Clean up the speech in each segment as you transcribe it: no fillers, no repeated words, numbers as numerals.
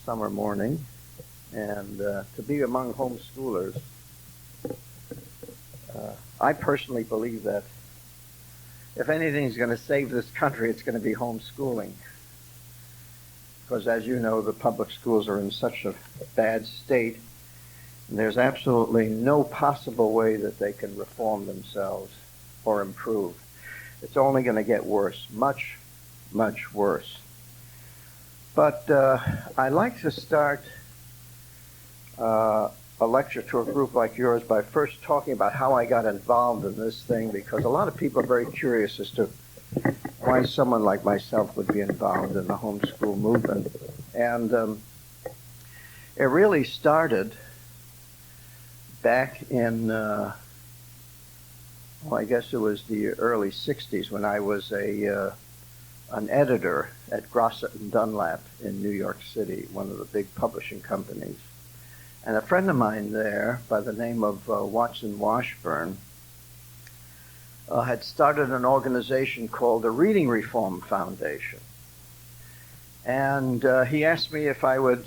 summer morning, and to be among homeschoolers. I personally believe that if anything's going to save this country, it's going to be homeschooling. Because as you know, the public schools are in such a bad state, and there's absolutely no possible way that they can reform themselves or improve. It's only going to get worse, much, much worse. But I like to start a lecture to a group like yours by first talking about how I got involved in this thing, because a lot of people are very curious as to why someone like myself would be involved in the homeschool movement. And it really started back in, I guess it was the early 60s when I was an editor at Grosset and Dunlap in New York City, one of the big publishing companies. And a friend of mine there by the name of Watson Washburn had started an organization called the Reading Reform Foundation. And he asked me if I would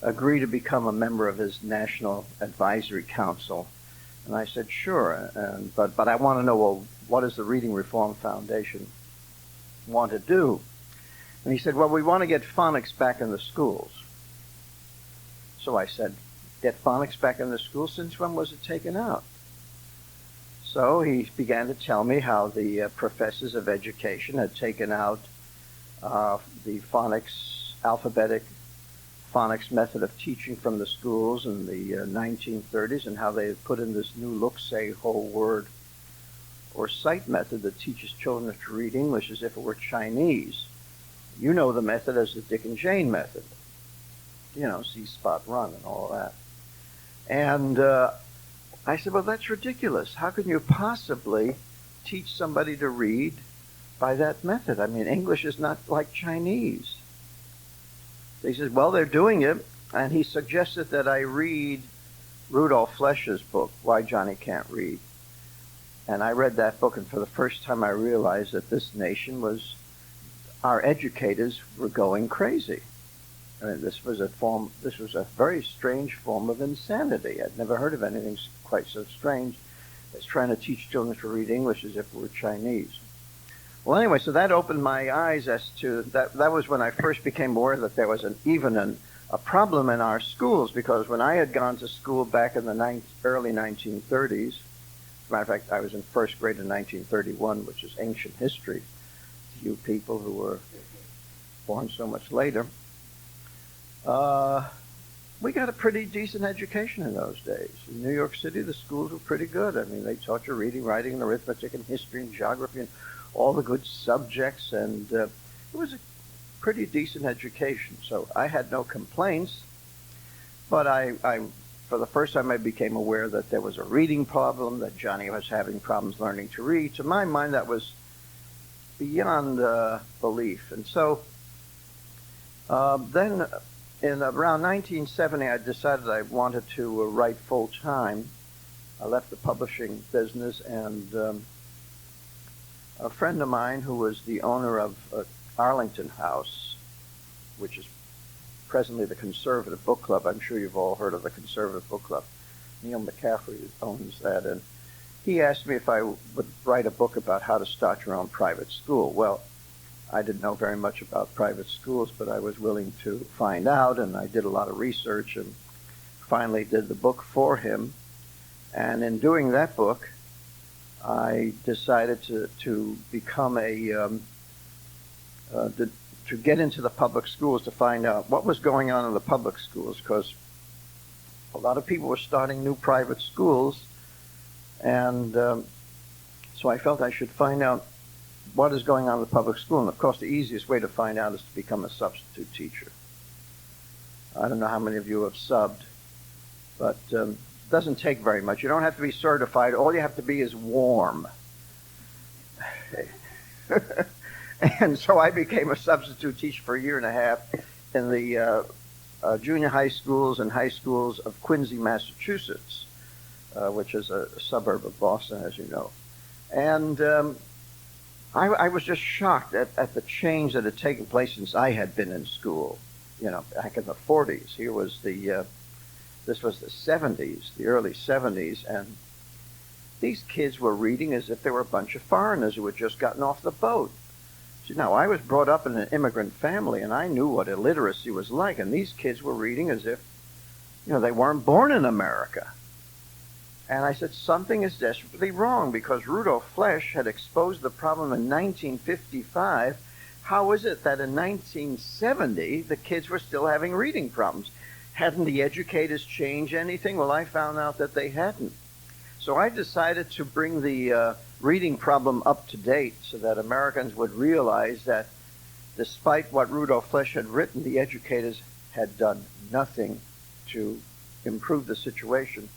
agree to become a member of his National Advisory Council. And I said, sure, but I want to know, well, what does the Reading Reform Foundation want to do? And he said, well, we want to get phonics back in the schools. So I said, get phonics back in the schools? Since when was it taken out? So he began to tell me how the professors of education had taken out the phonics, alphabetic phonics method of teaching from the schools in the 1930s, and how they had put in this new look, say, whole word or sight method that teaches children to read English as if it were Chinese. You know the method as the Dick and Jane method. You know, see, spot, run, and all of that. And I said, well, that's ridiculous. How can you possibly teach somebody to read by that method? I mean, English is not like Chinese. He says, well, they're doing it. And he suggested that I read Rudolph Flesch's book, Why Johnny Can't Read. And I read that book, and for the first time I realized that this nation was, our educators were going crazy. I mean, this was a very strange form of insanity. I'd never heard of anything quite so strange as trying to teach children to read English as if it were Chinese. Well, anyway, so that opened my eyes as to that. That was when I first became aware that there was even a problem in our schools, because when I had gone to school back in the early 1930s, as a matter of fact, I was in first grade in 1931, which is ancient history to you people who were born so much later. We got a pretty decent education in those days. In New York City, the schools were pretty good. I mean, they taught you reading, writing, and arithmetic, and history, and geography, and all the good subjects, and it was a pretty decent education. So I had no complaints, but I for the first time, I became aware that there was a reading problem, that Johnny was having problems learning to read. To my mind, that was beyond belief. And so then in around 1970, I decided I wanted to write full-time. I left the publishing business, and a friend of mine who was the owner of Arlington House, which is presently the Conservative Book Club. I'm sure you've all heard of the Conservative Book Club. Neil McCaffrey owns that, and he asked me if I would write a book about how to start your own private school. Well, I didn't know very much about private schools, but I was willing to find out, and I did a lot of research and finally did the book for him. And in doing that book, I decided to become to get into the public schools to find out what was going on in the public schools, because a lot of people were starting new private schools, and so I felt I should find out what is going on in the public school. And of course, the easiest way to find out is to become a substitute teacher. I don't know how many of you have subbed, but it doesn't take very much. You don't have to be certified. All you have to be is warm. And so I became a substitute teacher for a year and a half in the junior high schools and high schools of Quincy, Massachusetts, which is a suburb of Boston, as you know. And I was just shocked at the change that had taken place since I had been in school. back in the 40s. This was the 70s, the early 70s, and these kids were reading as if they were a bunch of foreigners who had just gotten off the boat. See, now, I was brought up in an immigrant family, and I knew what illiteracy was like, and these kids were reading as if, they weren't born in America. And I said, something is desperately wrong, because Rudolf Flesch had exposed the problem in 1955. How is it that in 1970 the kids were still having reading problems? Hadn't the educators changed anything? Well, I found out that they hadn't. So I decided to bring the reading problem up to date so that Americans would realize that despite what Rudolf Flesch had written, the educators had done nothing to improve the situation.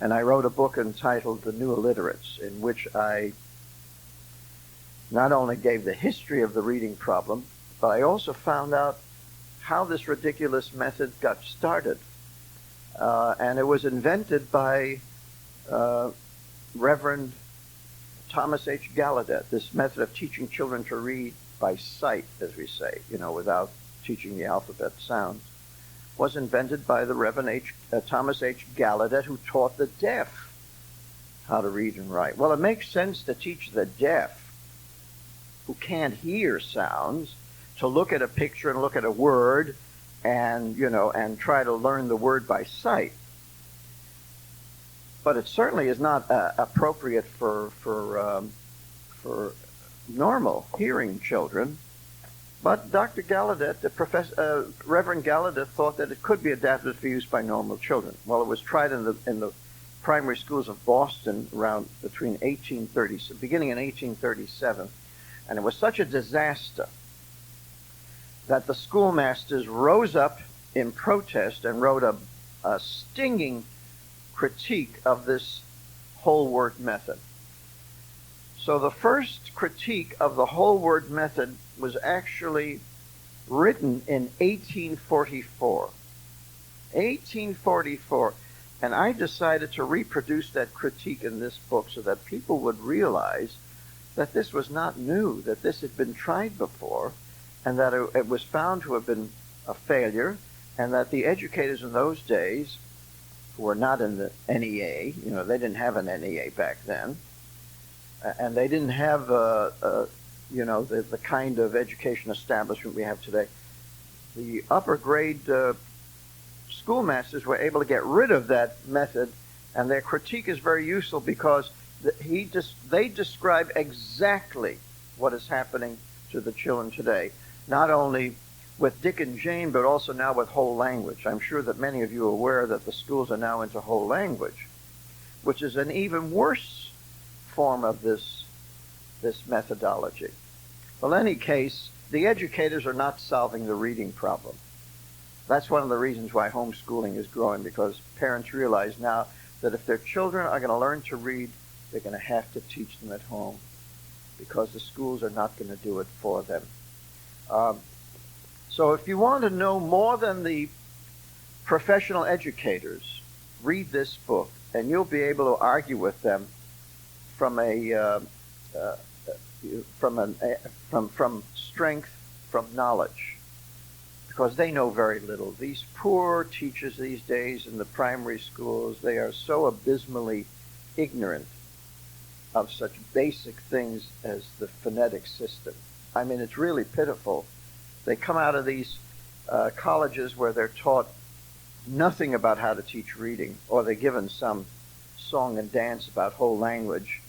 And I wrote a book entitled The New Illiterates, in which I not only gave the history of the reading problem, but I also found out how this ridiculous method got started. And it was invented by Reverend Thomas H. Gallaudet, this method of teaching children to read by sight, as we say, without teaching the alphabet sounds, was invented by the Reverend Thomas H. Gallaudet, who taught the deaf how to read and write. Well, it makes sense to teach the deaf, who can't hear sounds, to look at a picture and look at a word and try to learn the word by sight. But it certainly is not appropriate for normal hearing children. But Dr. Gallaudet, Reverend Gallaudet, thought that it could be adapted for use by normal children. Well, it was tried in the primary schools of Boston beginning in 1837, and it was such a disaster that the schoolmasters rose up in protest and wrote a stinging critique of this whole word method. So the first critique of the whole word method was actually written in 1844. 1844. And I decided to reproduce that critique in this book so that people would realize that this was not new, that this had been tried before, and that it was found to have been a failure, and that the educators in those days, who were not in the NEA, they didn't have an NEA back then, and they didn't have the kind of education establishment we have today. The upper grade schoolmasters were able to get rid of that method, and their critique is very useful because they describe exactly what is happening to the children today, not only with Dick and Jane, but also now with whole language. I'm sure that many of you are aware that the schools are now into whole language, which is an even worse form of this methodology. Well, in any case, the educators are not solving the reading problem. That's one of the reasons why homeschooling is growing, because parents realize now that if their children are going to learn to read, they're going to have to teach them at home, because the schools are not going to do it for them. So if you want to know more than the professional educators, read this book, and you'll be able to argue with them from strength, from knowledge, because they know very little. These poor teachers these days in the primary schools, they are so abysmally ignorant of such basic things as the phonetic system. I mean, it's really pitiful. They come out of these colleges where they're taught nothing about how to teach reading, or they're given some song and dance about whole language.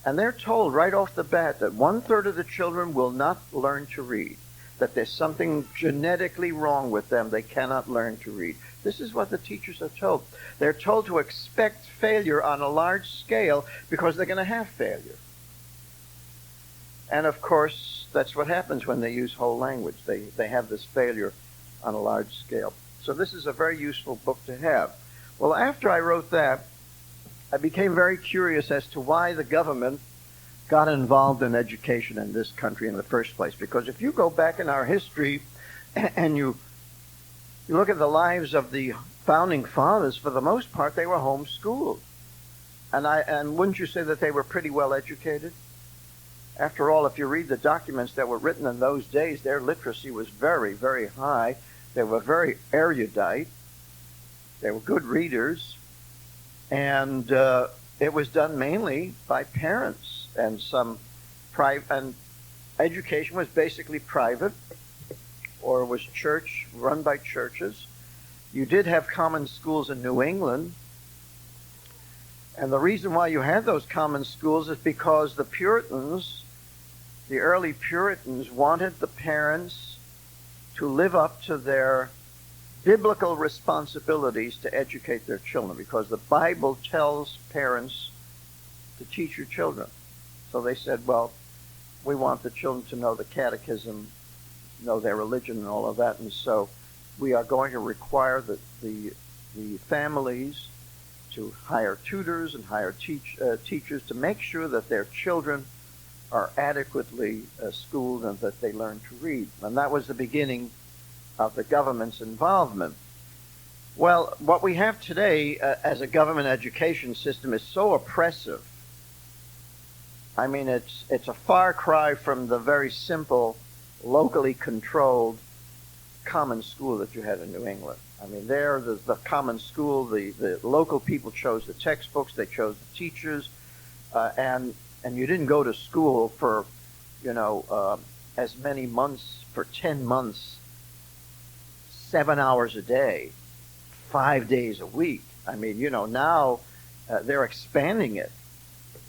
And they're told right off the bat that 1/3 of the children will not learn to read, that there's something genetically wrong with them. They cannot learn to read. This is what the teachers are told. They're told to expect failure on a large scale because they're going to have failure. And of course, that's what happens when they use whole language. They have this failure on a large scale. So this is a very useful book to have. Well, after I wrote that, I became very curious as to why the government got involved in education in this country in the first place. Because if you go back in our history and you look at the lives of the founding fathers, for the most part, they were homeschooled. And wouldn't you say that they were pretty well educated? After all, if you read the documents that were written in those days, their literacy was very, very high. They were very erudite. They were good readers. And it was done mainly by parents. And and education was basically private, or was church, run by churches. You did have common schools in New England. And the reason why you had those common schools is because the Puritans, the early Puritans, wanted the parents to live up to their biblical responsibilities to educate their children, because the Bible tells parents to teach your children. So they said, well, we want the children to know the catechism, know their religion and all of that, and so we are going to require the families to hire tutors and hire teachers to make sure that their children are adequately schooled and that they learn to read. And that was the beginning of the government's involvement. Well, what we have today as a government education system is so oppressive. I mean, it's a far cry from the very simple, locally controlled common school that you had in New England. I mean, there, the common school, the local people chose the textbooks, they chose the teachers, and you didn't go to school for, as many months, for 10 months, 7 hours a day, 5 days a week. I mean, now they're expanding it.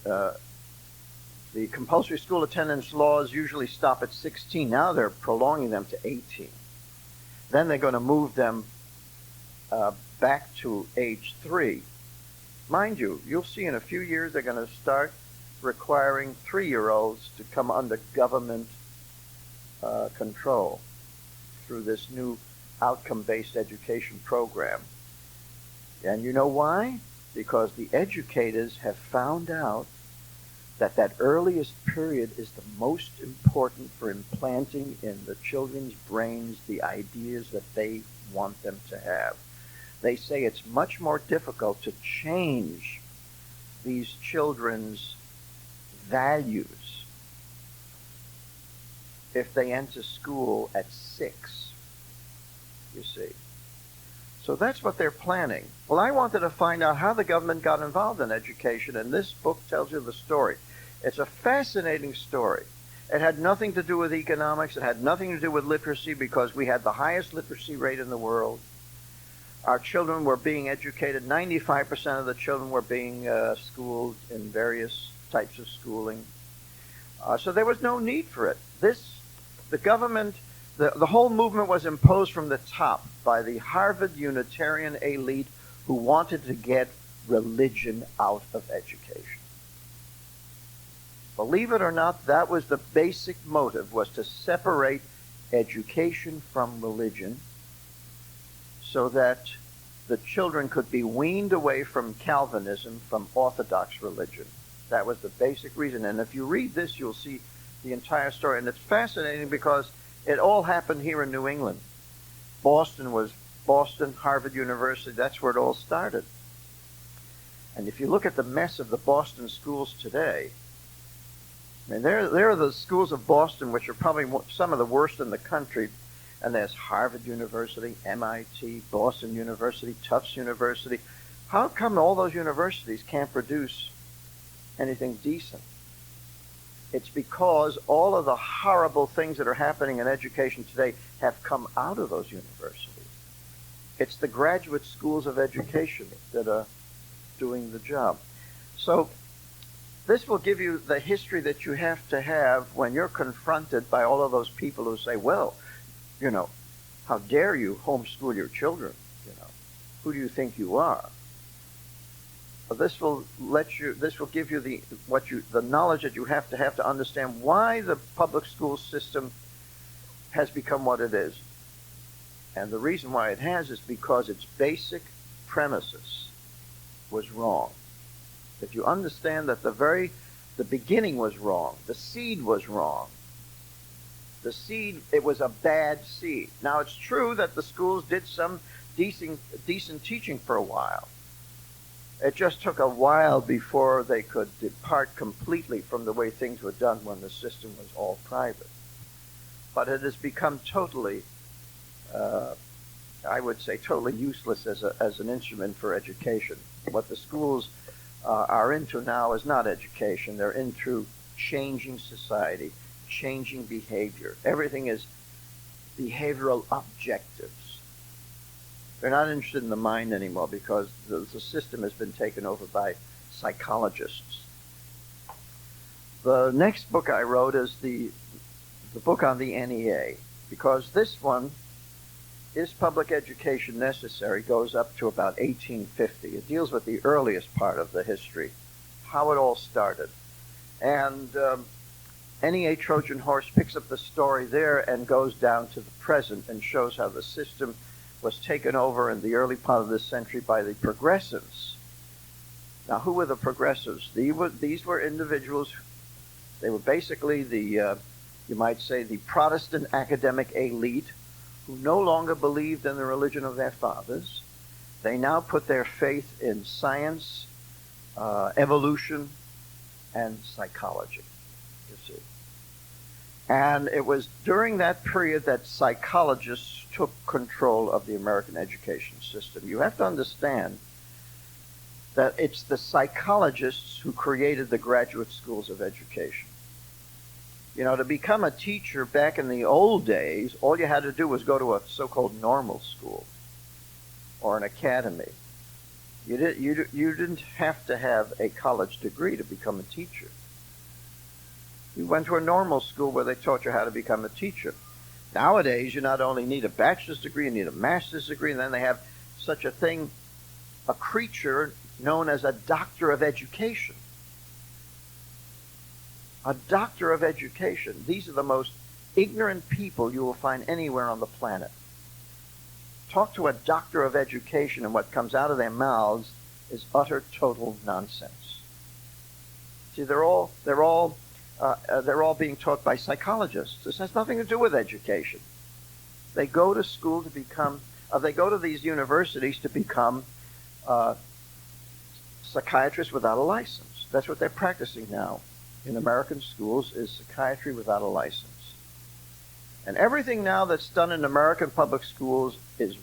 The compulsory school attendance laws usually stop at 16. Now they're prolonging them to 18. Then they're going to move them back to age 3. Mind you, you'll see in a few years they're going to start requiring 3-year-olds to come under government control through this new outcome-based education program. And you know why? Because the educators have found out that earliest period is the most important for implanting in the children's brains the ideas that they want them to have. They say it's much more difficult to change these children's values if they enter school at 6, you see. So that's what they're planning. Well, I wanted to find out how the government got involved in education, and this book tells you the story. It's a fascinating story. It had nothing to do with economics. It had nothing to do with literacy, because we had the highest literacy rate in the world. Our children were being educated. 95% of the children were being schooled in various types of schooling. So there was no need for it. The government, the whole movement was imposed from the top by the Harvard Unitarian elite who wanted to get religion out of education. Believe it or not, that was the basic motive, was to separate education from religion so that the children could be weaned away from Calvinism, from Orthodox religion. That was the basic reason. And if you read this, you'll see the entire story. And it's fascinating because it all happened here in New England. Boston, Harvard University, that's where it all started. And if you look at the mess of the Boston schools today, I mean, there are the schools of Boston, which are probably some of the worst in the country. And there's Harvard University, MIT, Boston University, Tufts University. How come all those universities can't produce anything decent? It's because all of the horrible things that are happening in education today have come out of those universities. It's the graduate schools of education that are doing the job. So this will give you the history that you have to have when you're confronted by all of those people who say, well, how dare you homeschool your children? Who do you think you are? Well, this will give you the knowledge that you have to understand why the public school system has become what it is. And the reason why it has is because its basic premises was wrong. If you understand that the beginning was wrong, the seed was wrong. The seed, it was a bad seed. Now, it's true that the schools did some decent teaching for a while. It just took a while before they could depart completely from the way things were done when the system was all private. But it has become totally I would say, totally useless as an instrument for education. What the schools are into now is not education. They're into changing society, changing behavior. Everything is behavioral objectives. They're not interested in the mind anymore because the system has been taken over by psychologists. The next book I wrote is the book on the NEA, because this one, Is Public Education Necessary?, goes up to about 1850. It deals with the earliest part of the history, how it all started. And NEA Trojan Horse picks up the story there and goes down to the present and shows how the system was taken over in the early part of this century by the progressives. Now, who were the progressives? These were individuals. They were basically the, you might say, the Protestant academic elite who no longer believed in the religion of their fathers. They now put their faith in science, evolution, and psychology, you see. And it was during that period that psychologists took control of the American education system. You have to understand that it's the psychologists who created the graduate schools of education. You know, to become a teacher back in the old days, all you had to do was go to a so-called normal school or an academy. You didn't have to have a college degree to become a teacher. You went to a normal school where they taught you how to become a teacher. Nowadays, you not only need a bachelor's degree, you need a master's degree, and then they have such a thing, a creature known as a doctor of education. A doctor of education. These are the most ignorant people you will find anywhere on the planet. Talk to a doctor of education, and what comes out of their mouths is utter, total nonsense. See, they're all being taught by psychologists. This has nothing to do with education. They go to school to become, they go to these universities to become psychiatrists without a license. That's what they're practicing now in American schools, is psychiatry without a license. And everything now that's done in American public schools is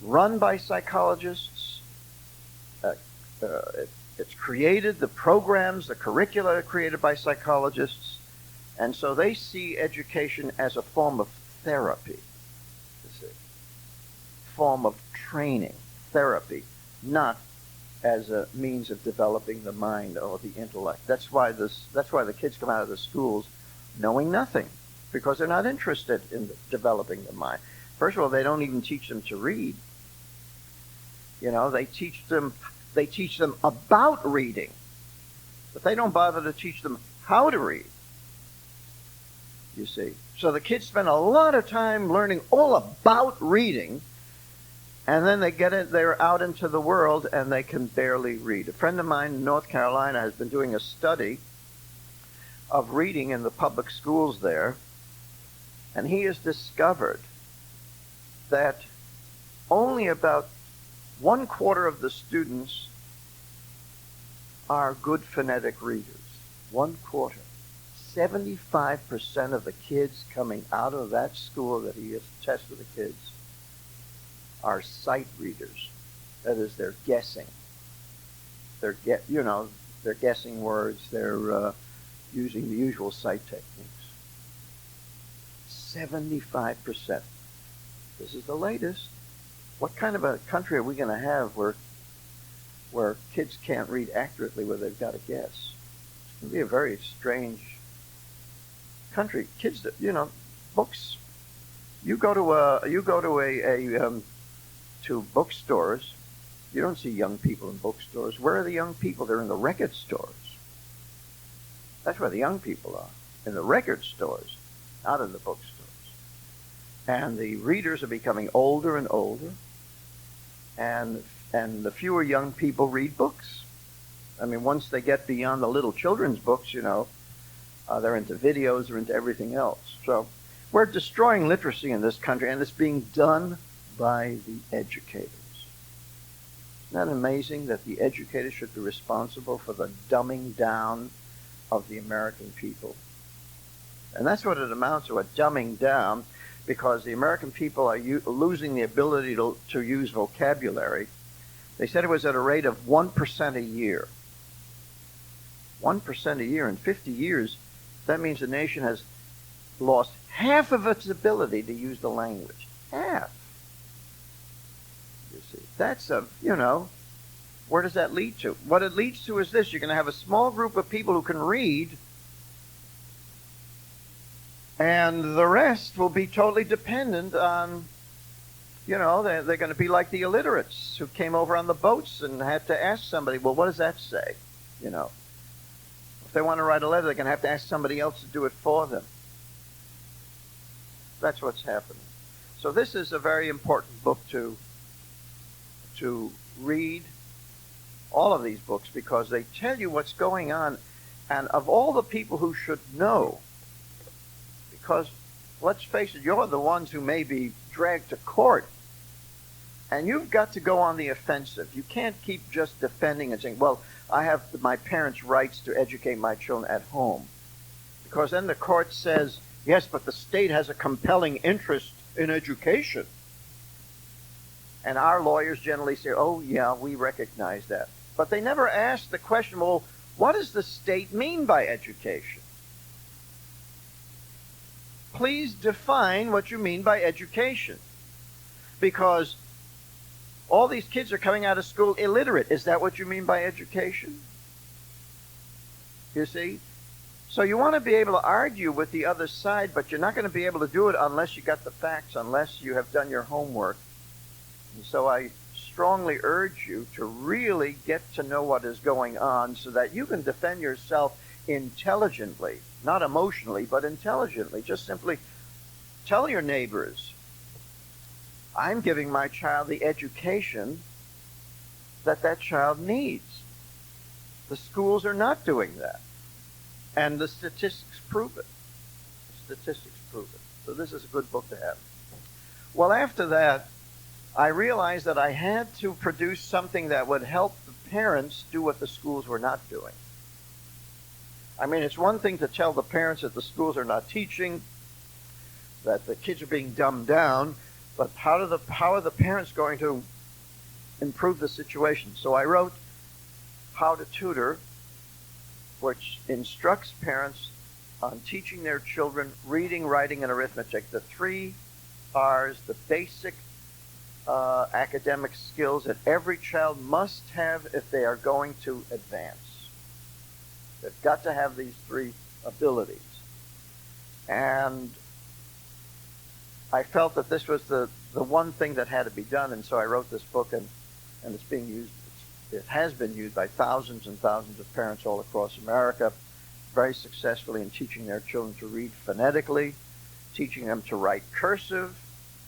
run by psychologists. It's created, the programs, the curricula are created by psychologists. And so they see education as a form of therapy, you see. Form of training, therapy, not as a means of developing the mind or the intellect. That's why the kids come out of the schools knowing nothing, because they're not interested in developing the mind. First of all, they don't even teach them to read. You know, they teach them about reading, but they don't bother to teach them how to read, you see. So the kids spend a lot of time learning all about reading, and then they're out into the world and they can barely read. A friend of mine in North Carolina has been doing a study of reading in the public schools there, and he has discovered that only about 1/4 of the students are good phonetic readers. 1/4. 75% of the kids coming out of that school that he has tested the kids are sight readers. That is, they're guessing. They're guessing words. They're using the usual sight techniques. 75%. This is the latest. What kind of a country are we going to have where kids can't read accurately, where they've got to guess? It's going to be a very strange country. Kids, books. You go to bookstores. You don't see young people in bookstores. Where are the young people? They're in the record stores. That's where the young people are, in the record stores, not in the bookstores. And the readers are becoming older and older, and the fewer young people read books. I mean, once they get beyond the little children's books, they're into videos, they're into everything else. So we're destroying literacy in this country, and it's being done by the educators. Isn't that amazing that the educators should be responsible for the dumbing down of the American people? And that's what it amounts to, a dumbing down. because the American people are losing the ability to use vocabulary. They said it was at a rate of 1% a year. 1% a year in 50 years, that means the nation has lost half of its ability to use the language. Half. You see, that's where does that lead to? What it leads to is this: you're going to have a small group of people who can read, and the rest will be totally dependent on, they're going to be like the illiterates who came over on the boats and had to ask somebody, well, what does that say? If they want to write a letter, they're going to have to ask somebody else to do it for them. That's what's happening. So this is a very important book to read, all of these books, because they tell you what's going on. And of all the people who should know, because let's face it, you're the ones who may be dragged to court, and you've got to go on the offensive. You can't keep just defending and saying, well, I have my parents' rights to educate my children at home. Because then the court says, yes, but the state has a compelling interest in education. And our lawyers generally say, oh, yeah, we recognize that. But they never ask the question, well, what does the state mean by education? Please define what you mean by education. Because all these kids are coming out of school illiterate. Is that what you mean by education? You see? So you want to be able to argue with the other side, but you're not going to be able to do it unless you got the facts, unless you have done your homework. And so I strongly urge you to really get to know what is going on so that you can defend yourself intelligently, not emotionally, but intelligently. Just simply tell your neighbors, I'm giving my child the education that child needs. The schools are not doing that. And the statistics prove it. The statistics prove it. So this is a good book to have. Well, after that, I realized that I had to produce something that would help the parents do what the schools were not doing. I mean, it's one thing to tell the parents that the schools are not teaching, that the kids are being dumbed down, but how are the parents going to improve the situation? So I wrote How to Tutor, which instructs parents on teaching their children reading, writing, and arithmetic, the 3 R's, the basic academic skills that every child must have if they are going to advance. They've got to have these 3 abilities. And I felt that this was the one thing that had to be done, and so I wrote this book, and it's being used. It has been used by thousands and thousands of parents all across America, very successfully in teaching their children to read phonetically, teaching them to write cursive.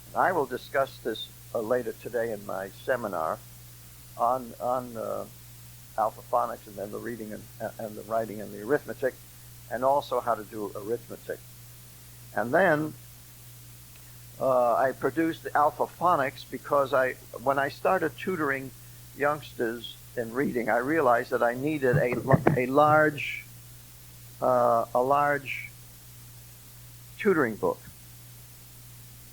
And I will discuss this later today in my seminar on alphaphonics, and then the reading and the writing and the arithmetic, and also how to do arithmetic. And then I produced the alphaphonics because when I started tutoring youngsters in reading, I realized that I needed a large tutoring book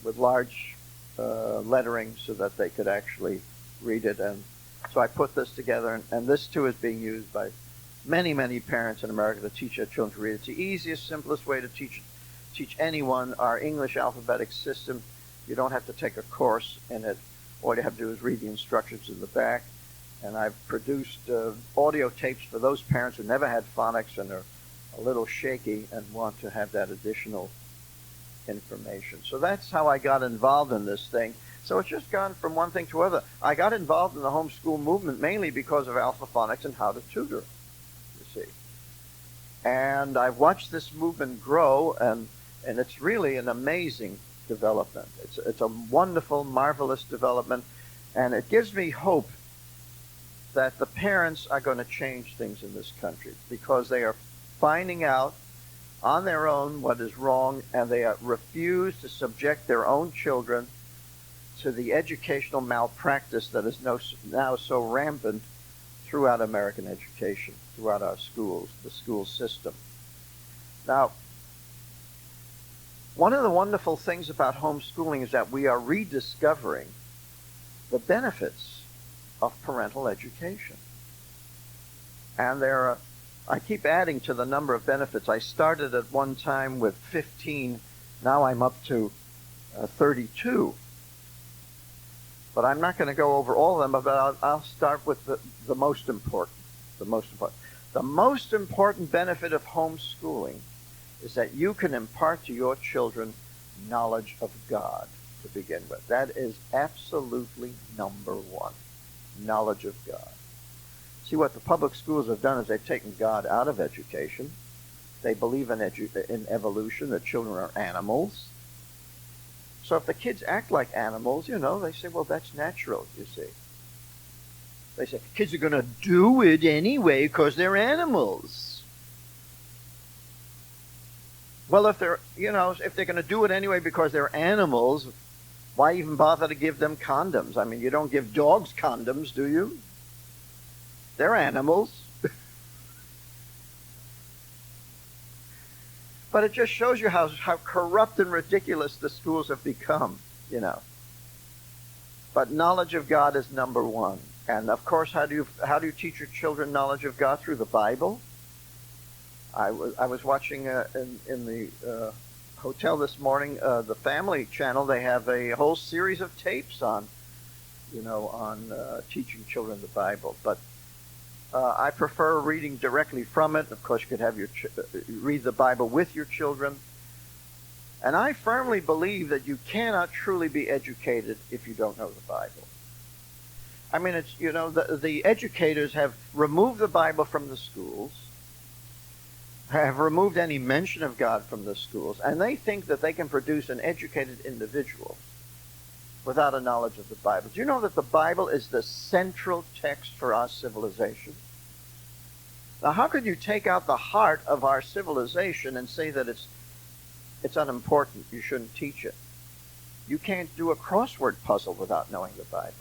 with large lettering so that they could actually read it. And so I put this together, and this too is being used by many, many parents in America to teach their children to read. It's the easiest, simplest way to teach anyone our English alphabetic system. You don't have to take a course in it. All you have to do is read the instructions in the back. And I've produced audio tapes for those parents who never had phonics and are a little shaky and want to have that additional information. So that's how I got involved in this thing. So it's just gone from one thing to other. I got involved in the homeschool movement mainly because of alphaphonics and how to tutor, you see. And I've watched this movement grow, and it's really an amazing development. It's a wonderful, marvelous development, and it gives me hope that the parents are going to change things in this country because they are finding out on their own what is wrong, and they refuse to subject their own children to the educational malpractice that is now so rampant throughout American education, throughout our schools, the school system. Now, One of the wonderful things about homeschooling is that we are rediscovering the benefits of parental education. And I keep adding to the number of benefits. I started at one time with 15. Now I'm up to 32. But I'm not going to go over all of them, but I'll start with the most important. The most important benefit of homeschooling is that you can impart to your children knowledge of God to begin with. That is absolutely number one, knowledge of God. See, what the public schools have done is they've taken God out of education. They believe in evolution, that children are animals. So if the kids act like animals, they say, well, that's natural, you see. They say, kids are going to do it anyway because they're animals. Well, if they're going to do it anyway because they're animals, why even bother to give them condoms? I mean, you don't give dogs condoms, do you? They're animals. But it just shows you how corrupt and ridiculous the schools have become, But knowledge of God is number one. And of course, how do you teach your children knowledge of God? Through the Bible. I was watching in the hotel this morning, the Family Channel. They have a whole series of tapes on teaching children the Bible. But I prefer reading directly from it. Of course, you could have read the Bible with your children. And I firmly believe that you cannot truly be educated if you don't know the Bible. I mean, it's the educators have removed the Bible from the schools, have removed any mention of God from the schools, and they think that they can produce an educated individual without a knowledge of the Bible. Do you know that the Bible is the central text for our civilization? Now, how could you take out the heart of our civilization and say that it's unimportant, you shouldn't teach it? You can't do a crossword puzzle without knowing the Bible.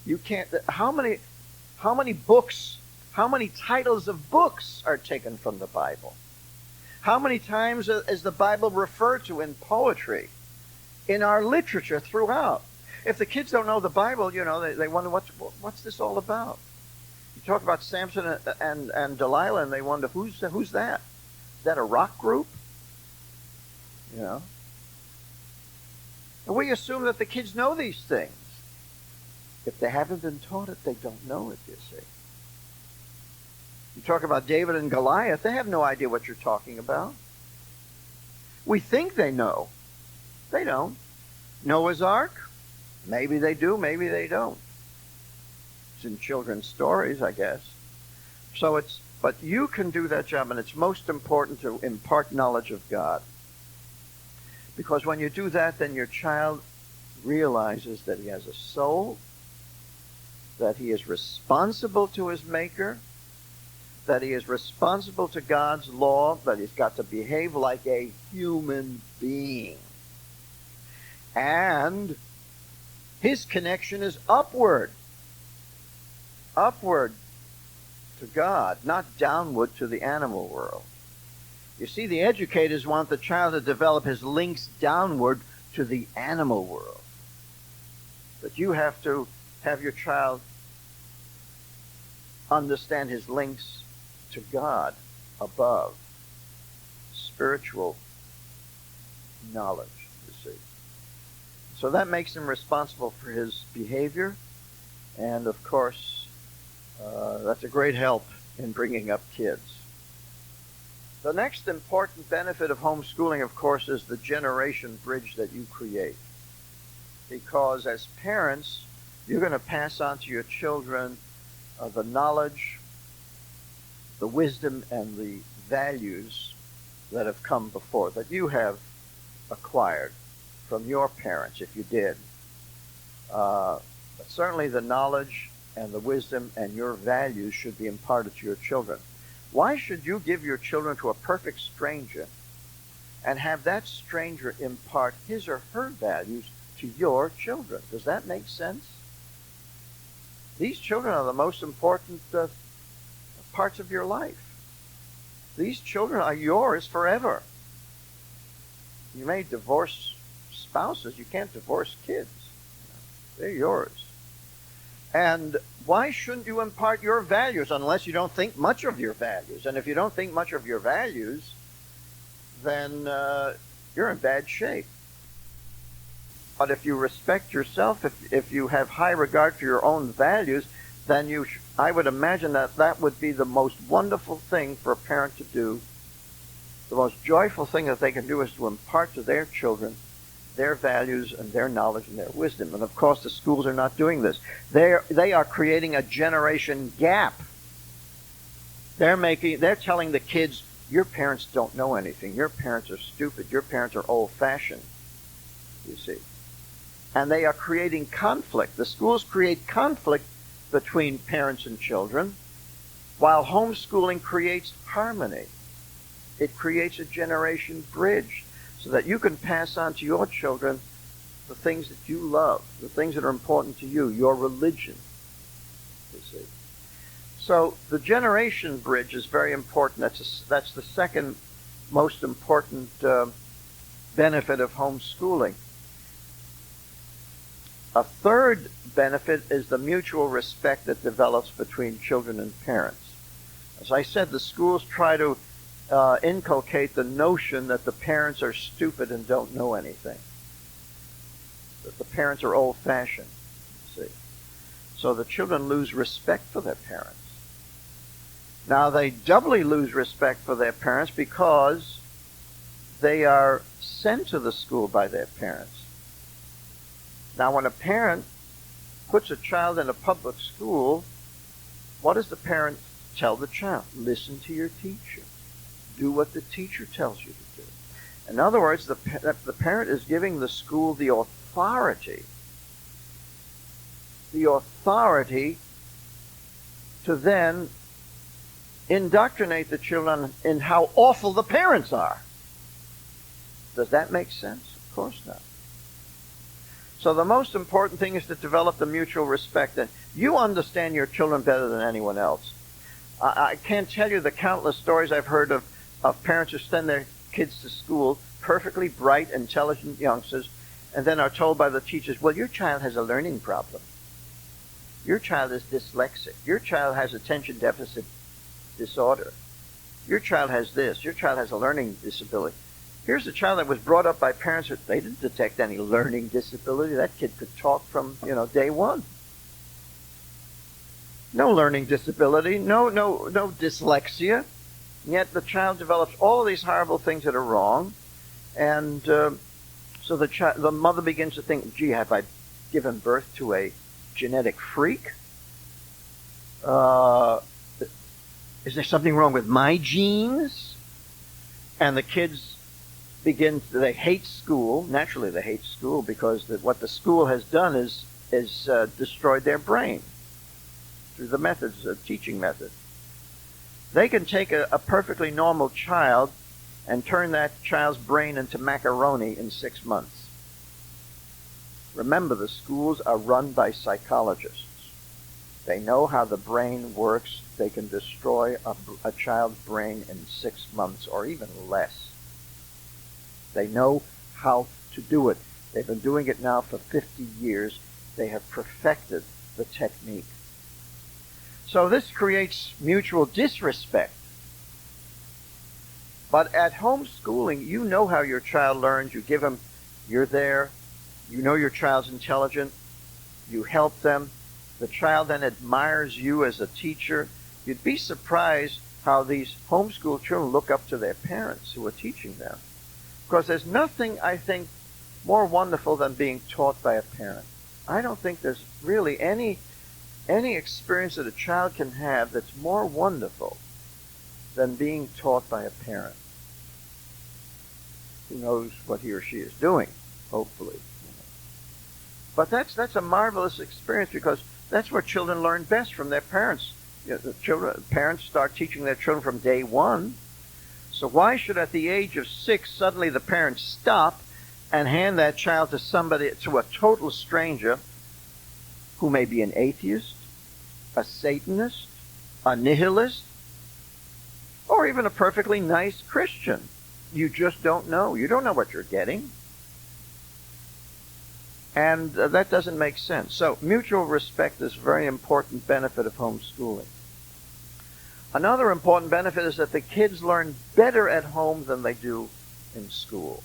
You can't. How many books, how many titles of books are taken from the Bible? How many times is the Bible referred to in poetry, in our literature throughout? If the kids don't know the Bible, they wonder, what's this all about? You talk about Samson and Delilah, and they wonder, who's that? Is that a rock group? And we assume that the kids know these things. If they haven't been taught it, they don't know it, you see. You talk about David and Goliath, they have no idea what you're talking about. We think they know. They don't. Noah's Ark? Maybe they do, maybe they don't. It's in children's stories, I guess. But you can do that job, and it's most important to impart knowledge of God. Because when you do that, then your child realizes that he has a soul, that he is responsible to his Maker, that he is responsible to God's law, that he's got to behave like a human being. And his connection is upward to God, not downward to the animal world. You see, the educators want the child to develop his links downward to the animal world. But you have to have your child understand his links to God above. Spiritual knowledge, you see. So that makes him responsible for his behavior. And, of course, that's a great help in bringing up kids. The next important benefit of homeschooling, of course, is the generation bridge that you create. Because as parents, you're going to pass on to your children the knowledge, the wisdom, and the values that have come before, that you have acquired from your parents, if you did. But certainly the knowledge and the wisdom and your values should be imparted to your children. Why should you give your children to a perfect stranger and have that stranger impart his or her values to your children? Does that make sense? These children are the most important parts of your life. These children are yours forever. You may divorce spouses. You can't divorce kids. They're yours. And why shouldn't you impart your values unless you don't think much of your values? And if you don't think much of your values, then you're in bad shape. But if you respect yourself, if you have high regard for your own values, then I would imagine that would be the most wonderful thing for a parent to do. The most joyful thing that they can do is to impart to their children their values and their knowledge and their wisdom. And of course, the schools are not doing this. They are creating a generation gap. They're telling the kids, your parents don't know anything. Your parents are stupid. Your parents are old-fashioned. You see. And they are creating conflict. The schools create conflict between parents and children, while homeschooling creates harmony. It creates a generation bridge so that you can pass on to your children the things that you love, the things that are important to you, your religion, you see. So the generation bridge is very important. That's the second most important benefit of homeschooling. A third benefit is the mutual respect that develops between children and parents. As I said, the schools try to inculcate the notion that the parents are stupid and don't know anything. That the parents are old-fashioned, see. So the children lose respect for their parents. Now they doubly lose respect for their parents because they are sent to the school by their parents. Now when a parent puts a child in a public school, what does the parent tell the child? Listen to your teacher. Do what the teacher tells you to do. In other words, the parent is giving the school the authority to then indoctrinate the children in how awful the parents are. Does that make sense? Of course not. So the most important thing is to develop the mutual respect. And you understand your children better than anyone else. I can't tell you the countless stories I've heard of parents who send their kids to school, perfectly bright, intelligent youngsters, and then are told by the teachers, well, your child has a learning problem. Your child is dyslexic. Your child has attention deficit disorder. Your child has this. Your child has a learning disability. Here's a child that was brought up by parents that they didn't detect any learning disability. That kid could talk from, day one. No learning disability, no dyslexia. Yet the child develops all of these horrible things that are wrong. And so the mother begins to think, gee, have I given birth to a genetic freak? Is there something wrong with my genes? And the kids they hate school. Naturally, they hate school because what the school has done is destroyed their brain through the teaching method. They can take a perfectly normal child and turn that child's brain into macaroni in 6 months. Remember, the schools are run by psychologists. They know how the brain works. They can destroy a child's brain in 6 months or even less. They know how to do it. They've been doing it now for 50 years. They have perfected the technique. So this creates mutual disrespect. But at homeschooling, you know how your child learns. You give them, you're there. You know your child's intelligent. You help them. The child then admires you as a teacher. You'd be surprised how these homeschool children look up to their parents who are teaching them. Because there's nothing, I think, more wonderful than being taught by a parent. I don't think there's really any experience that a child can have that's more wonderful than being taught by a parent who knows what he or she is doing, hopefully. But that's a marvelous experience because that's where children learn best, from their parents. Parents start teaching their children from day one. So why should at the age of 6 suddenly the parents stop and hand that child to a total stranger who may be an atheist, a Satanist, a nihilist, or even a perfectly nice Christian? You just don't know. You don't know what you're getting. And that doesn't make sense. So mutual respect is a very important benefit of homeschooling. Another important benefit is that the kids learn better at home than they do in school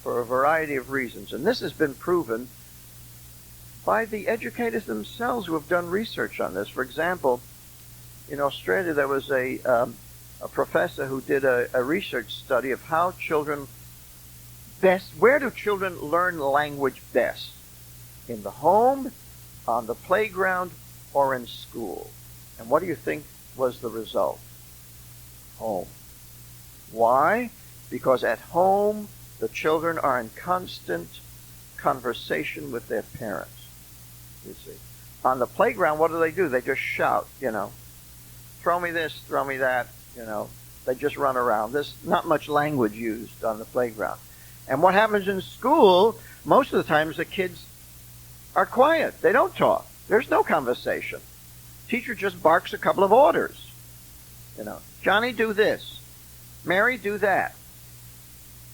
for a variety of reasons. And this has been proven by the educators themselves who have done research on this. For example, in Australia there was a professor who did a research study of how children where do children learn language best? In the home, on the playground, or in school? And what do you think was the result? Home. Why? Because at home, the children are in constant conversation with their parents, you see. On the playground, what do? They just shout, throw me this, throw me that, They just run around. There's not much language used on the playground. And what happens in school, most of the times the kids are quiet. They don't talk. There's no conversation. Teacher just barks a couple of orders. Johnny, do this. Mary, do that.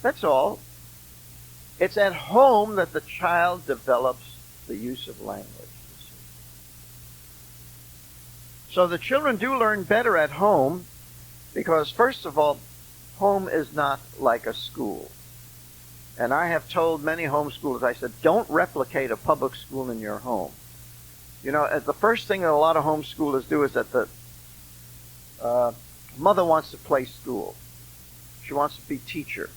That's all. It's at home that the child develops the use of language. So the children do learn better at home because, first of all, home is not like a school. And I have told many homeschoolers, I said, don't replicate a public school in your home. The first thing that a lot of homeschoolers do is that the mother wants to play school. She wants to be teacher.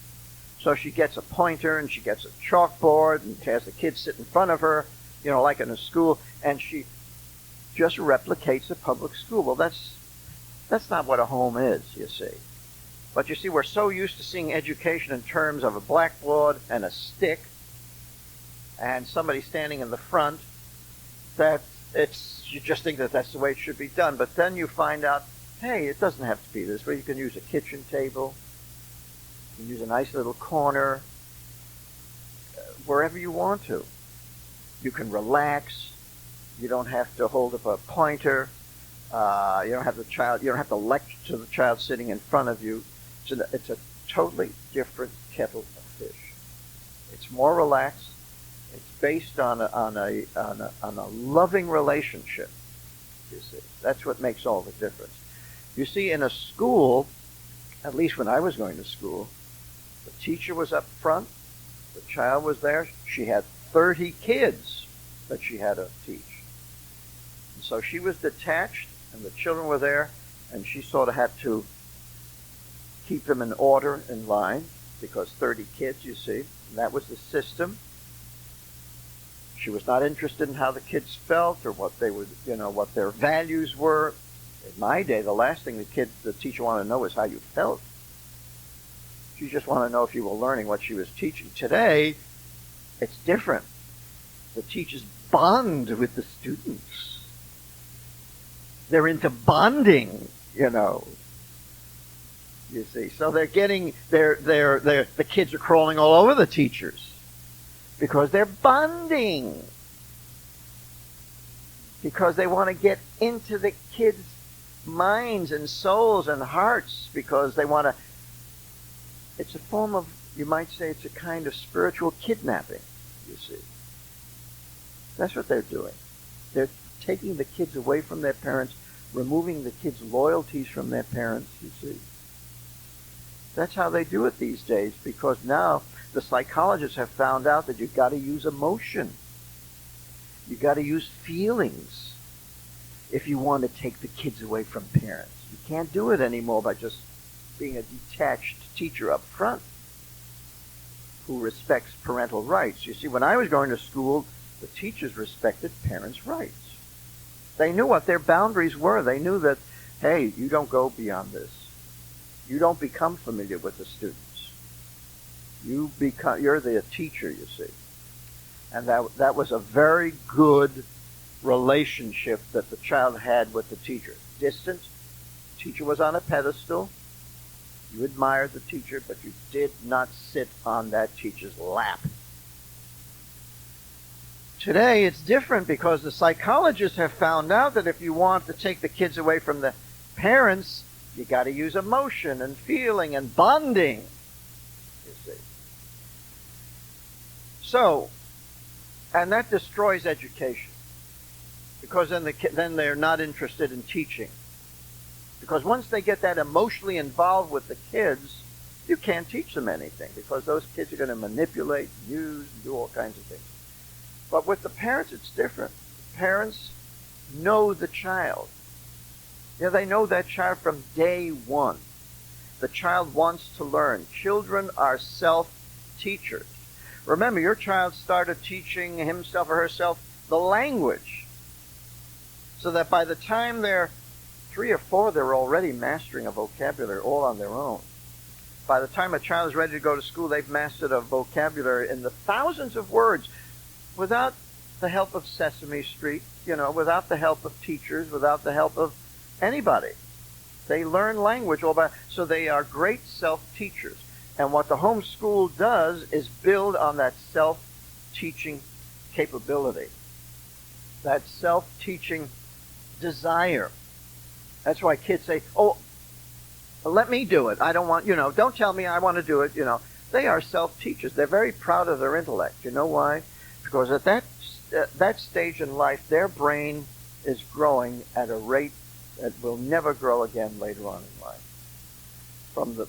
So she gets a pointer and she gets a chalkboard and has the kids sit in front of her, like in a school, and she just replicates a public school. Well, that's not what a home is, you see. But you see, we're so used to seeing education in terms of a blackboard and a stick and somebody standing in the front that you just think that that's the way it should be done. But then you find out, hey, it doesn't have to be this way. You can use a kitchen table. You can use a nice little corner, wherever you want to. You can relax. You don't have to hold up a pointer. You don't have to lecture to the child sitting in front of you. It's a totally different kettle of fish. It's more relaxed. It's based on a loving relationship. You see, that's what makes all the difference. You see, in a school, at least when I was going to school, the teacher was up front. The child was there. She had 30 kids that she had to teach. And so she was detached, and the children were there, and she sort of had to keep them in order, in line, because 30 kids, you see, and that was the system. She was not interested in how the kids felt or what they would, what their values were. In my day, the last thing the teacher wanted to know was how you felt. She just wanted to know if you were learning what she was teaching. Today, it's different. The teachers bond with the students. They're into bonding, You see, so they're getting the kids are crawling all over the teachers because they're bonding, because they want to get into the kids' minds and souls and hearts, because they want to. It's a form of, you might say, it's a kind of spiritual kidnapping. You see, that's what they're doing. They're taking the kids away from their parents, removing the kids' loyalties from their parents. You see. That's how they do it these days, because now the psychologists have found out that you've got to use emotion. You've got to use feelings if you want to take the kids away from parents. You can't do it anymore by just being a detached teacher up front who respects parental rights. You see, when I was going to school, the teachers respected parents' rights. They knew what their boundaries were. They knew that, hey, you don't go beyond this. You don't become familiar with the students. You're the teacher, you see. And that was a very good relationship that the child had with the teacher. Distant. The teacher was on a pedestal. You admired the teacher, but you did not sit on that teacher's lap. Today it's different because the psychologists have found out that if you want to take the kids away from the parents, You got to use emotion and feeling and bonding, you see. So, and that destroys education, because then they're not interested in teaching. Because once they get that emotionally involved with the kids, you can't teach them anything, because those kids are going to manipulate, use, and do all kinds of things. But with the parents, it's different. Parents know the child. They know that child from day one. The child wants to learn. Children are self-teachers. Remember, your child started teaching himself or herself the language, so that by the time they're 3 or 4, they're already mastering a vocabulary all on their own. By the time a child is ready to go to school, they've mastered a vocabulary in the thousands of words without the help of Sesame Street, without the help of teachers, without the help of anybody. They learn language all by, so they are great self-teachers. And what the homeschool does is build on that self-teaching capability, that self-teaching desire. That's why kids say, oh, let me do it. I don't want, don't tell me, I want to do it, They are self-teachers. They're very proud of their intellect. You know why? Because at that stage in life, their brain is growing at a rate that will never grow again later on in life.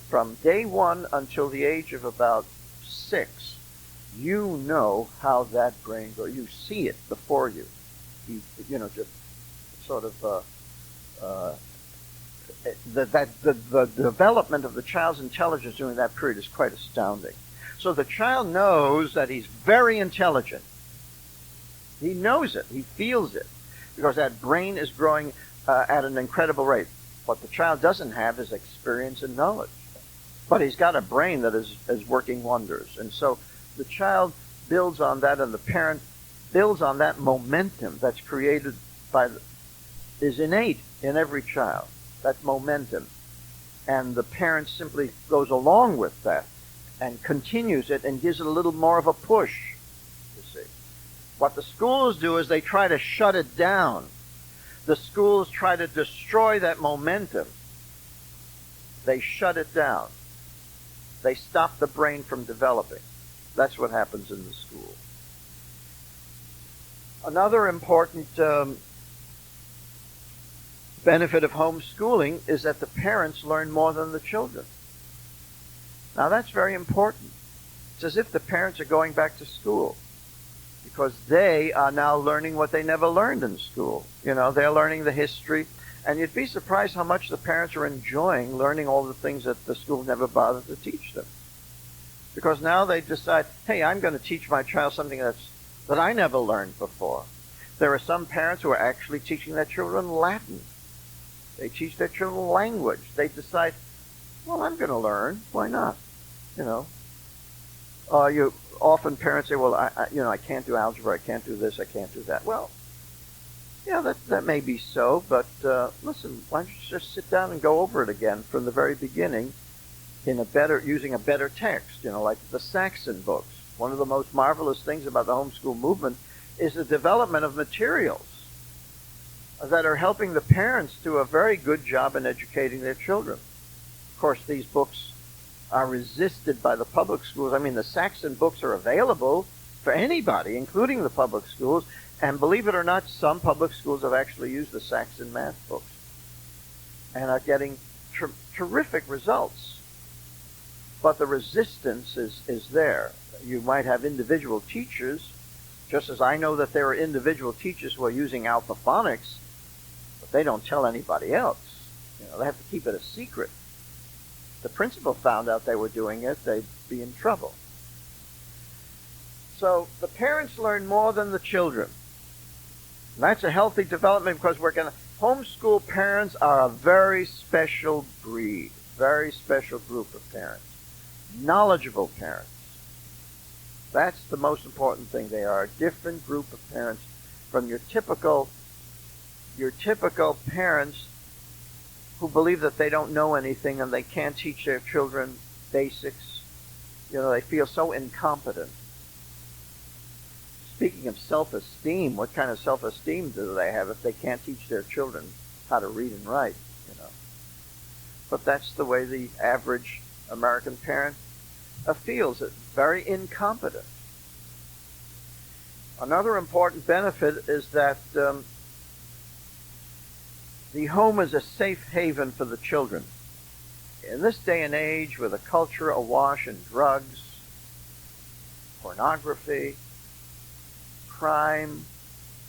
From day one until the age of about 6, you know how that brain grows. You see it before you. Just sort of the development of the child's intelligence during that period is quite astounding. So the child knows that he's very intelligent. He knows it. He feels it, because that brain is growing at an incredible rate. What the child doesn't have is experience and knowledge. But he's got a brain that is working wonders. And so the child builds on that, and the parent builds on that momentum that's created is innate in every child, that momentum. And the parent simply goes along with that and continues it and gives it a little more of a push, you see. What the schools do is they try to shut it down. The schools try to destroy that momentum. They shut it down. They stop the brain from developing. That's what happens in the school. Another important benefit of homeschooling is that the parents learn more than the children. Now that's very important. It's as if the parents are going back to school, because they are now learning what they never learned in school. They're learning the history, and you'd be surprised how much the parents are enjoying learning all the things that the school never bothered to teach them. Because now they decide, hey, I'm going to teach my child something that I never learned before. There are some parents who are actually teaching their children Latin. They teach their children language. They decide, well, I'm going to learn. Why not? Often parents say, well, I can't do algebra, I can't do this, I can't do that. Well, yeah, that may be so, but listen, why don't you just sit down and go over it again from the very beginning using a better text, like the Saxon books. One of the most marvelous things about the homeschool movement is the development of materials that are helping the parents do a very good job in educating their children. Of course, these books are resisted by the public schools. I mean, the Saxon books are available for anybody, including the public schools, and believe it or not, some public schools have actually used the Saxon math books and are getting terrific results. But the resistance is there. You might have individual teachers, just as I know that there are individual teachers who are using alphaphonics, but they don't tell anybody else. They have to keep it a secret. If the principal found out they were doing it, they'd be in trouble. So the parents learn more than the children. And that's a healthy development, because homeschool parents are a very special breed, very special group of parents. Knowledgeable parents. That's the most important thing. They are a different group of parents from your typical parents who believe that they don't know anything and they can't teach their children basics. They feel so incompetent. Speaking of self-esteem, what kind of self-esteem do they have if they can't teach their children how to read and write? but that's the way the average American parent feels. It very incompetent. Another important benefit is that the home is a safe haven for the children. In this day and age, with a culture awash in drugs, pornography, crime,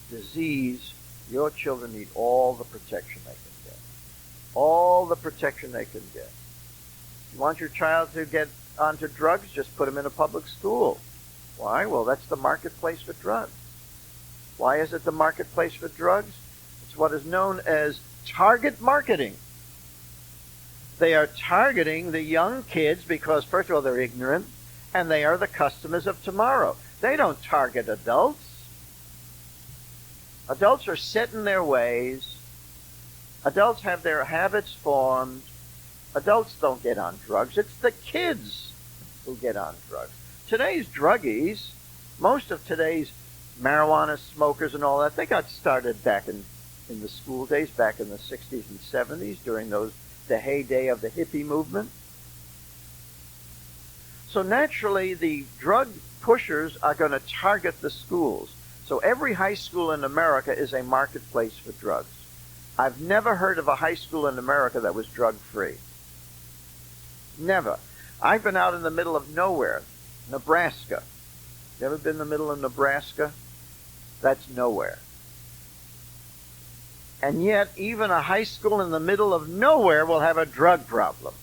disease, your children need all the protection they can get. All the protection they can get. You want your child to get onto drugs? Just put them in a public school. Why? Well, that's the marketplace for drugs. Why is it the marketplace for drugs? It's what is known as target marketing. They are targeting the young kids because, first of all, they're ignorant, and they are the customers of tomorrow. They don't target adults. Adults are set in their ways. Adults have their habits formed. Adults don't get on drugs. It's the kids who get on drugs. Today's druggies, most of today's marijuana smokers and all that, they got started back in the school days, back in the 60s and 70s, during the heyday of the hippie movement. So naturally, the drug pushers are going to target the schools. So every high school in America is a marketplace for drugs. I've never heard of a high school in America that was drug-free. Never. I've been out in the middle of nowhere, Nebraska. You ever been in the middle of Nebraska? That's nowhere. And yet, even a high school in the middle of nowhere will have a drug problem.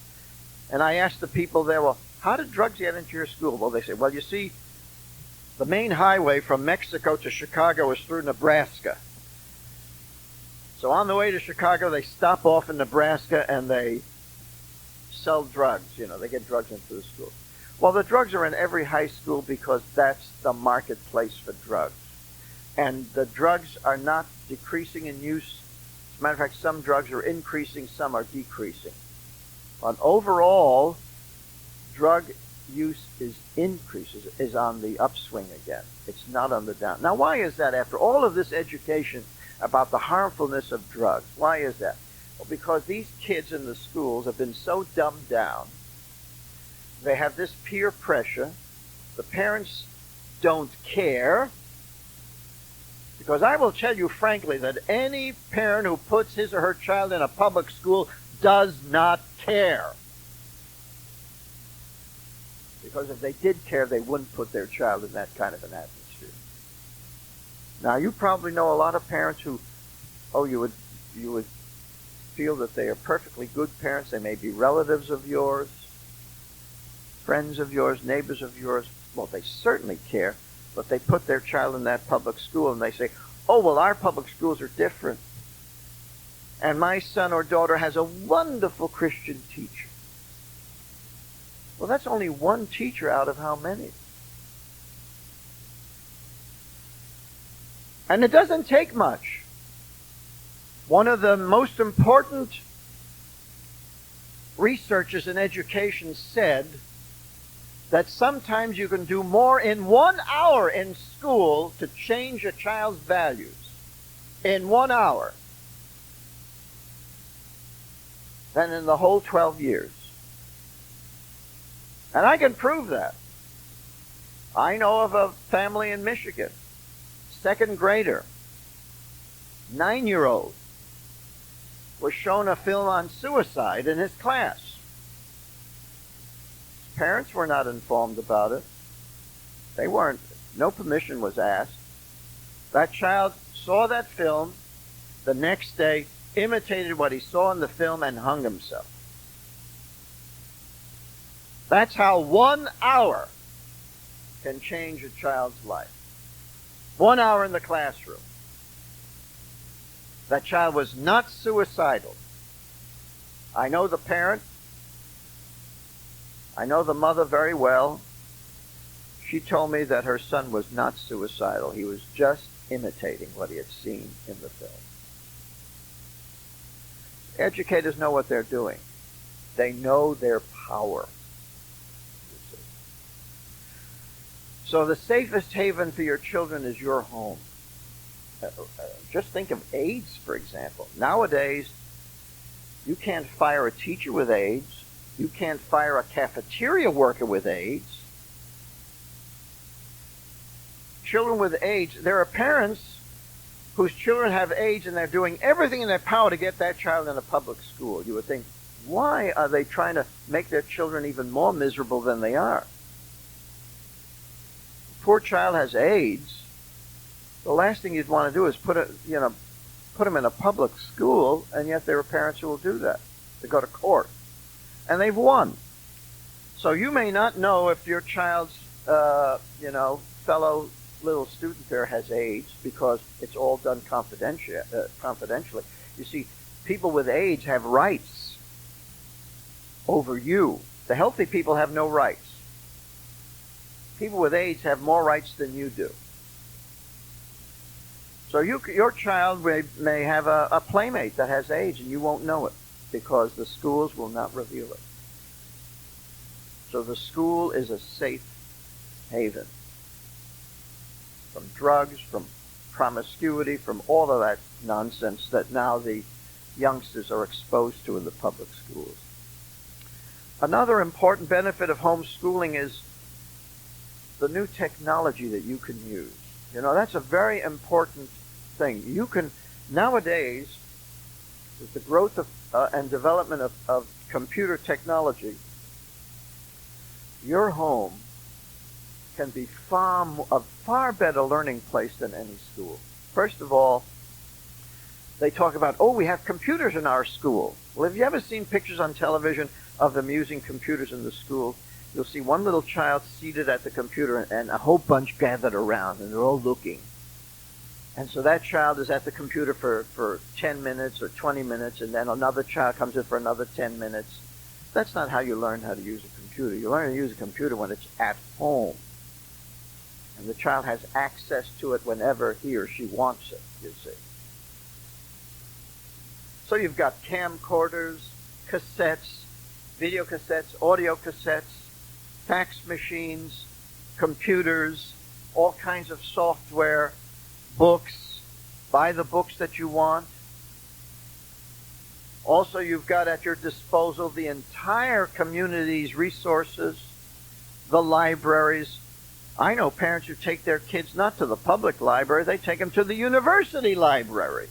And I asked the people there, well, how did drugs get into your school? Well, they say, well, you see, the main highway from Mexico to Chicago is through Nebraska. So on the way to Chicago, they stop off in Nebraska and they sell drugs. They get drugs into the school. Well, the drugs are in every high school because that's the marketplace for drugs. And the drugs are not decreasing in use. As a matter of fact, some drugs are increasing, some are decreasing. But overall, drug use is on the upswing again. It's not on the down. Now, why is that? After all of this education about the harmfulness of drugs, why is that? Well, because these kids in the schools have been so dumbed down. They have this peer pressure. The parents don't care. Because I will tell you frankly that any parent who puts his or her child in a public school does not care. Because if they did care, they wouldn't put their child in that kind of an atmosphere. Now, you probably know a lot of parents who, you would feel that they are perfectly good parents. They may be relatives of yours, friends of yours, neighbors of yours. Well, they certainly care, but they put their child in that public school and they say, our public schools are different. And my son or daughter has a wonderful Christian teacher. Well, that's only one teacher out of how many? And it doesn't take much. One of the most important researchers in education said that sometimes you can do more in 1 hour in school to change a child's values. In 1 hour. Than in the whole 12 years. And I can prove that. I know of a family in Michigan, second grader, 9-year-old, was shown a film on suicide in his class. His parents were not informed about it. No permission was asked. That child saw that film, the next day imitated what he saw in the film and hung himself. That's how 1 hour can change a child's life. 1 hour in the classroom. That child was not suicidal. I know the parent. I know the mother very well. She told me that her son was not suicidal. He was just imitating what he had seen in the film. Educators know what they're doing. They know their power. So the safest haven for your children is your home. Just think of AIDS, for example. Nowadays, You can't fire a teacher with AIDS. You can't fire a cafeteria worker with AIDS. Children with AIDS, there are parents whose children have AIDS and they're doing everything in their power to get that child in a public school. You would think, why are they trying to make their children even more miserable than they are? The poor child has AIDS. The last thing you'd want to do is put them in a public school, and yet there are parents who will do that. They go to court, and they've won. So you may not know if your child's, fellow little student there has AIDS because it's all done confidentially. You see, people with AIDS have rights over you. The healthy people have no rights. People with AIDS have more rights than you do. So your child may have a playmate that has AIDS and you won't know it because the schools will not reveal it. So the school is a safe haven from drugs, from promiscuity, from all of that nonsense that now the youngsters are exposed to in the public schools. Another important benefit of homeschooling is the new technology that you can use. That's a very important thing. You can, nowadays, with the growth of and development of computer technology, your home can be a far better learning place than any school. First of all, they talk about, we have computers in our school. Well, have you ever seen pictures on television of them using computers in the school? You'll see one little child seated at the computer and a whole bunch gathered around, and they're all looking. And so that child is at the computer for 10 minutes or 20 minutes, and then another child comes in for another 10 minutes. That's not how you learn how to use a computer. You learn to use a computer when it's at home. And the child has access to it whenever he or she wants it, you see. So you've got camcorders, cassettes, video cassettes, audio cassettes, fax machines, computers, all kinds of software, books. Buy the books that you want. Also, you've got at your disposal the entire community's resources, the libraries. I know parents who take their kids not to the public library, they take them to the university library.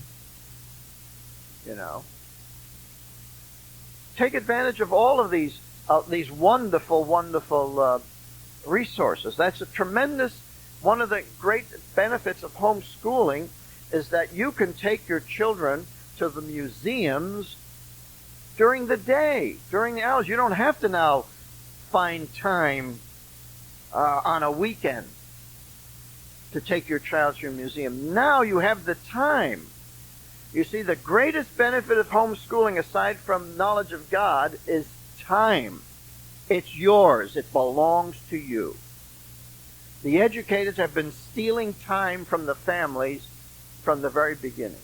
Take advantage of all of these wonderful, wonderful resources. That's a tremendous, one of the great benefits of homeschooling is that you can take your children to the museums during the day, during the hours. You don't have to now find time on a weekend to take your child to a museum. Now you have the time. You see, the greatest benefit of homeschooling, aside from knowledge of God, is time. It's yours. It belongs to you. The educators have been stealing time from the families from the very beginning.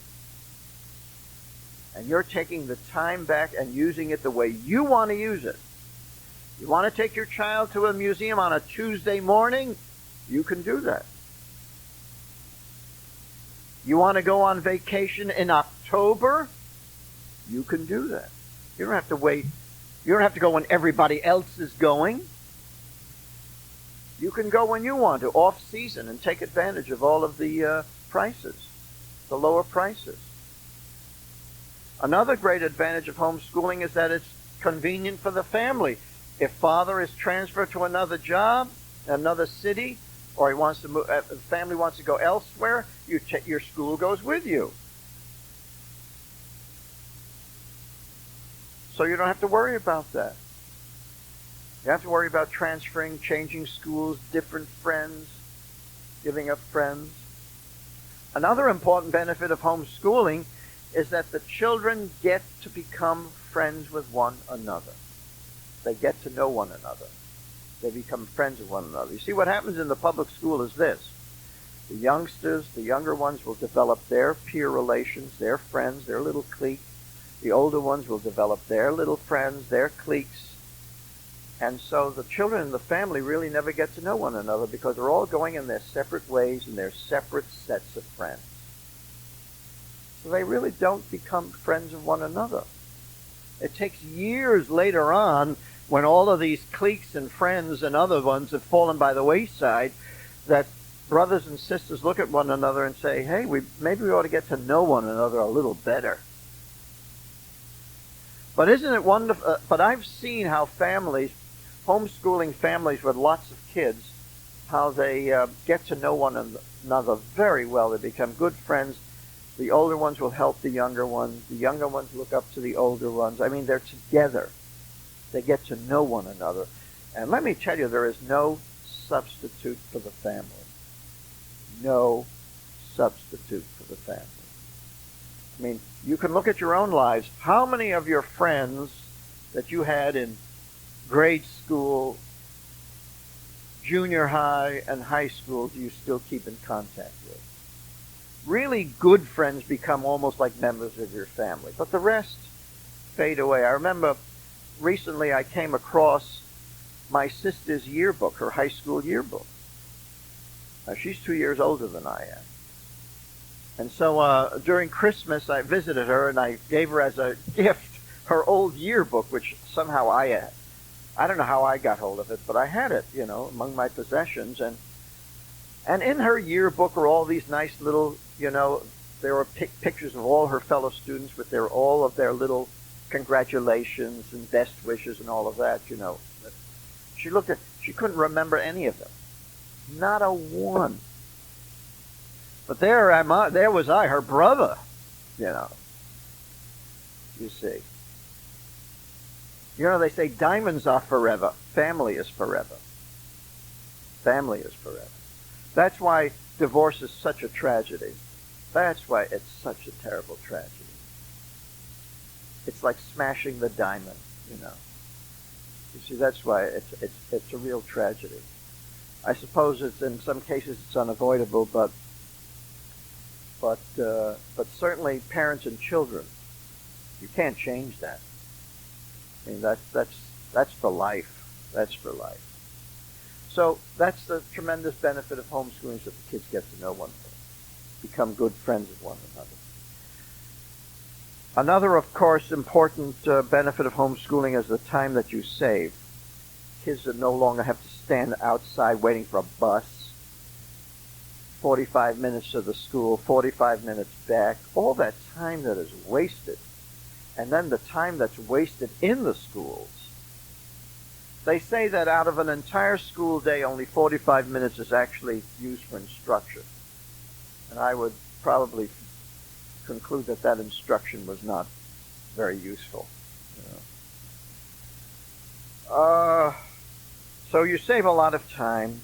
And you're taking the time back and using it the way you want to use it. You want to take your child to a museum on a Tuesday morning? You can do that. You want to go on vacation in October? You can do that. You don't have to wait. You don't have to go when everybody else is going. You can go when you want to, off-season, and take advantage of all of the prices, the lower prices. Another great advantage of homeschooling is that it's convenient for the family. If father is transferred to another job, another city, or he wants to move, the family wants to go elsewhere, your school goes with you. So you don't have to worry about that. You have to worry about transferring, changing schools, different friends, giving up friends. Another important benefit of homeschooling is that the children get to become friends with one another. They get to know one another. They become friends with one another. You see, what happens in the public school is this. The youngsters, the younger ones, will develop their peer relations, their friends, their little clique. The older ones will develop their little friends, their cliques. And so the children in the family really never get to know one another because they're all going in their separate ways and their separate sets of friends. So they really don't become friends of one another. It takes years later on, when all of these cliques and friends and other ones have fallen by the wayside, that brothers and sisters look at one another and say, hey, maybe we ought to get to know one another a little better. But isn't it wonderful? But I've seen how families, homeschooling families with lots of kids, how they get to know one another very well. They become good friends. The older ones will help the younger ones. The younger ones look up to the older ones. I mean, they're together. They get to know one another. And let me tell you, there is no substitute for the family. No substitute for the family. I mean, you can look at your own lives. How many of your friends that you had in grade school, junior high, and high school do you still keep in contact with? Really good friends become almost like members of your family, but the rest fade away. I remember recently I came across my sister's yearbook, her high school yearbook. She's 2 years older than I am. And so during Christmas I visited her and I gave her as a gift her old yearbook, which somehow I had. I don't know how I got hold of it, but I had it, among my possessions. And in her yearbook are all these nice little, there were pictures of all her fellow students with all of their little congratulations and best wishes and all of that, She couldn't remember any of them. Not a one. But there was I, her brother, You see. They say diamonds are forever. Family is forever. Family is forever. That's why divorce is such a tragedy. That's why it's such a terrible tragedy. It's like smashing the diamond, You see, that's why it's a real tragedy. I suppose in some cases it's unavoidable, but certainly parents and children, you can't change that. I mean, that's for life. That's for life. So that's the tremendous benefit of homeschooling, so that the kids get to know one another, become good friends with one another. Another, of course, important benefit of homeschooling is the time that you save. Kids that no longer have to stand outside waiting for a bus, 45 minutes to the school, 45 minutes back, all that time that is wasted. And then the time that's wasted in the schools. They say that out of an entire school day, only 45 minutes is actually used for instruction. And I would probably conclude that instruction was not very useful. So you save a lot of time.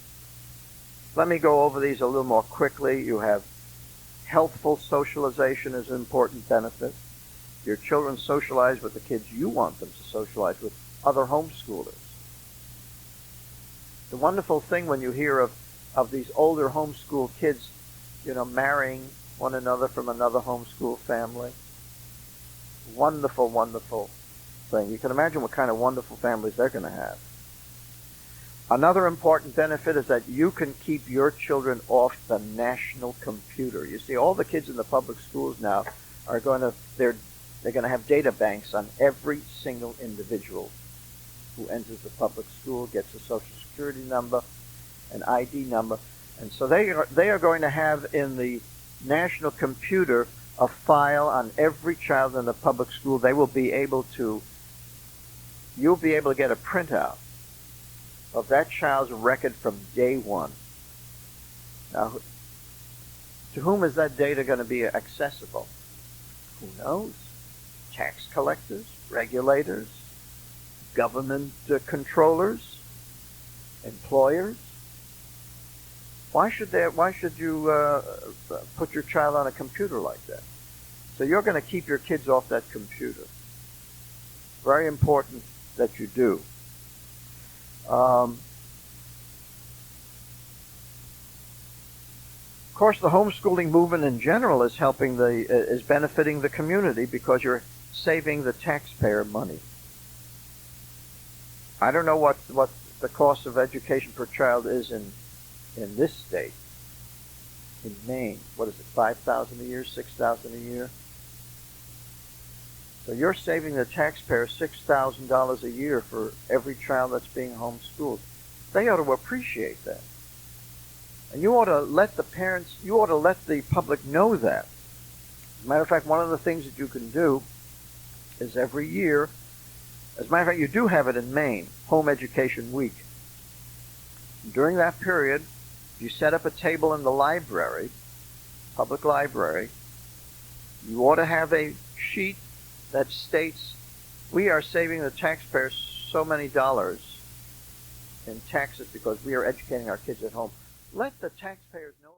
Let me go over these a little more quickly. You have healthful socialization as an important benefit. Your children socialize with the kids you want them to socialize with, other homeschoolers. The wonderful thing when you hear of these older homeschool kids, marrying one another from another homeschool family. Wonderful, wonderful thing. You can imagine what kind of wonderful families they're going to have. Another important benefit is that you can keep your children off the national computer. You see, all the kids in the public schools now are they're going to have data banks on every single individual who enters the public school, gets a social security number, an ID number. And so they are going to have in the national computer a file on every child in the public school. You'll be able to get a printout of that child's record from day one. Now, to whom is that data going to be accessible? Who knows? Tax collectors, regulators, government controllers, employers. Why should you put your child on a computer like that? So you're going to keep your kids off that computer. Very important that you do. Of course, the homeschooling movement in general is benefiting the community because you're saving the taxpayer money. I don't know what the cost of education per child is in this state. In Maine, what is it, $5,000 a year, $6,000 a year? So you're saving the taxpayer $6,000 a year for every child that's being homeschooled. They ought to appreciate that. And you ought to let the parents, you ought to let the public know that. As a matter of fact, one of the things that you can do is every year, as a matter of fact, you do have it in Maine, Home Education Week. During that period, you set up a table in the library, public library. You ought to have a sheet that states, we are saving the taxpayers so many dollars in taxes because we are educating our kids at home. Let the taxpayers know.